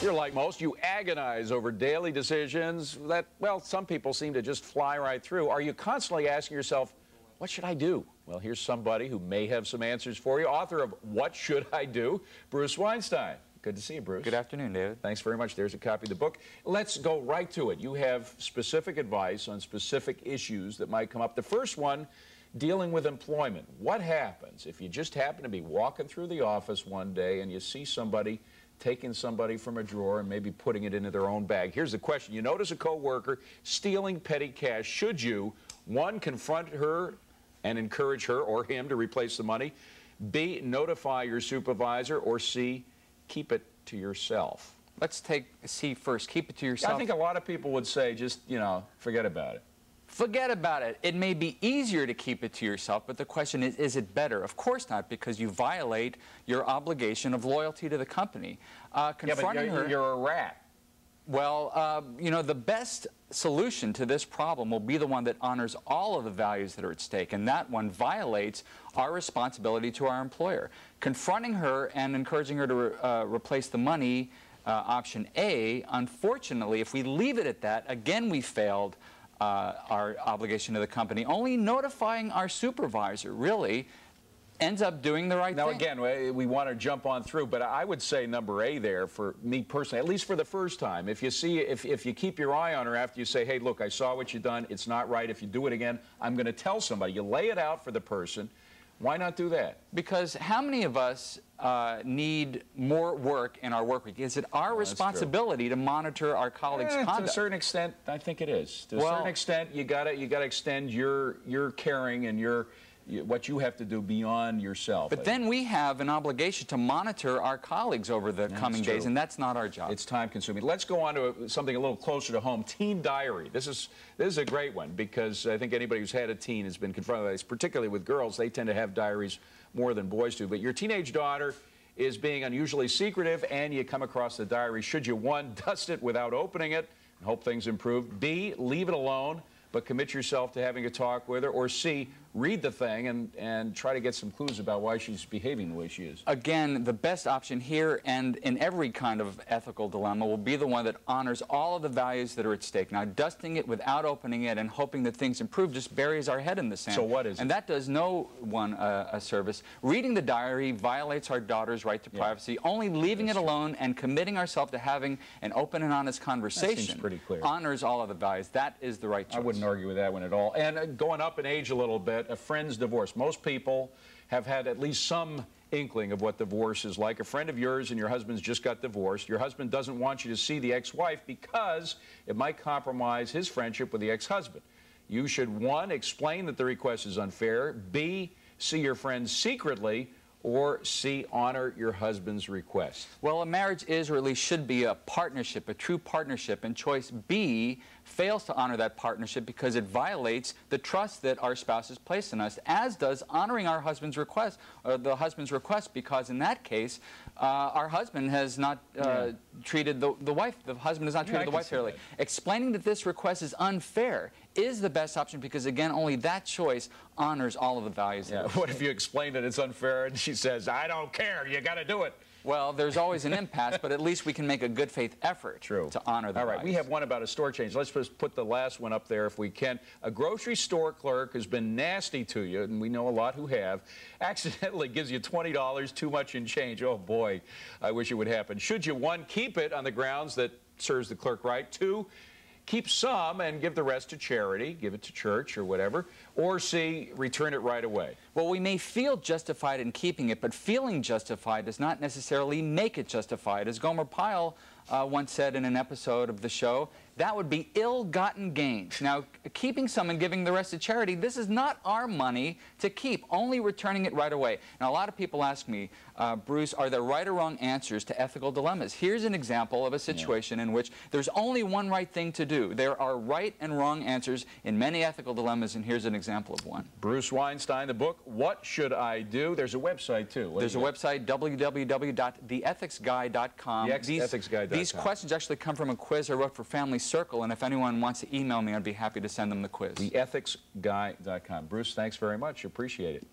You're like most. You agonize over daily decisions that, well, some people seem to just fly right through. Are you constantly asking yourself, what should I do? Well, here's somebody who may have some answers for you. Author of What Should I Do? Bruce Weinstein. Good to see you, Bruce. Good afternoon, David. Thanks very much. There's a copy of the book. Let's go right to it. You have specific advice on specific issues that might come up. The first one, dealing with employment. What happens if you just happen to be walking through the office one day and you see somebody taking somebody from a drawer and maybe putting it into their own bag? Here's the question. You notice a coworker stealing petty cash. Should you, one, confront her and encourage her or him to replace the money, B, notify your supervisor, or C, keep it to yourself? Let's take C first. Keep it to yourself. I think a lot of people would say just, forget about it. Forget about it. It may be easier to keep it to yourself, but the question is it better? Of course not, because you violate your obligation of loyalty to the company. Confronting her, you're a rat. Well, the best solution to this problem will be the one that honors all of the values that are at stake, and that one violates our responsibility to our employer. Confronting her and encouraging her to replace the money, option A, unfortunately, if we leave it at that, again we failed our obligation to the company. Only notifying our supervisor really ends up doing the right thing. Now, again, we want to jump on through, but I would say number A there for me personally, at least for the first time. If you see, if you keep your eye on her after you say, hey, look, I saw what you've done. It's not right. If you do it again, I'm going to tell somebody. You lay it out for the person. Why not do that? Because how many of us need more work in our work week? Is it our responsibility to monitor our colleagues' conduct? To a certain extent, I think it is. To a certain extent, you gotta extend your caring and what you have to do beyond yourself. But then we have an obligation to monitor our colleagues over the coming days, and that's not our job. It's time-consuming. Let's go on to something a little closer to home. Teen diary. This is a great one, because I think anybody who's had a teen has been confronted with this, particularly with girls. They tend to have diaries more than boys do. But your teenage daughter is being unusually secretive, and you come across the diary. Should you, one, dust it without opening it and hope things improve? B, leave it alone, but commit yourself to having a talk with her? Or C, read the thing and try to get some clues about why she's behaving the way she is? Again, the best option here and in every kind of ethical dilemma will be the one that honors all of the values that are at stake. Now, dusting it without opening it and hoping that things improve just buries our head in the sand. So what is it? And that does no one a service. Reading the diary violates our daughter's right to privacy. Only leaving it alone and committing ourselves to having an open and honest conversation seems pretty clear. Honors all of the values. That is the right choice. I wouldn't argue with that one at all. And going up in age a little bit, a friend's divorce. Most people have had at least some inkling of what divorce is like. A friend of yours and your husband's just got divorced. Your husband doesn't want you to see the ex-wife because it might compromise his friendship with the ex-husband. You should, one, explain that the request is unfair, B, see your friend secretly, or C, honor your husband's request. Well, a marriage is, or at least should be, a partnership, a true partnership, and choice B fails to honor that partnership because it violates the trust that our spouses place in us, as does honoring our husband's request, or the husband's request, because in that case, our husband has not treated the wife, the husband has not treated the wife fairly. Explaining that this request is unfair is the best option because, again, only that choice honors all of the values. What if you explain that it's unfair and she says, I don't care, you got to do it? Well, there's always an impasse, but at least we can make a good faith effort to honor the All right, values. we have one about a store change. Let's just put the last one up there if we can. A grocery store clerk has been nasty to you, and we know a lot who have, accidentally gives you $20 too much in change. Oh, boy, I wish it would happen. Should you, one, keep it on the grounds that serves the clerk right, two, keep some and give the rest to charity, give it to church or whatever, or C, return it right away? Well, we may feel justified in keeping it, but feeling justified does not necessarily make it justified. As Gomer Pyle once said in an episode of the show, that would be ill-gotten gains. Now, keeping some and giving the rest to charity, this is not our money to keep, only returning it right away. Now, a lot of people ask me, Bruce, are there right or wrong answers to ethical dilemmas? Here's an example of a situation in which there's only one right thing to do. There are right and wrong answers in many ethical dilemmas, and here's an example of one. Bruce Weinstein, the book, What Should I Do? There's a website, too. There's a website, www.theethicsguy.com. TheEthicsGuy.com. These questions actually come from a quiz I wrote for Family Circle, and if anyone wants to email me, I'd be happy to send them the quiz. TheEthicsGuy.com. Bruce, thanks very much. Appreciate it.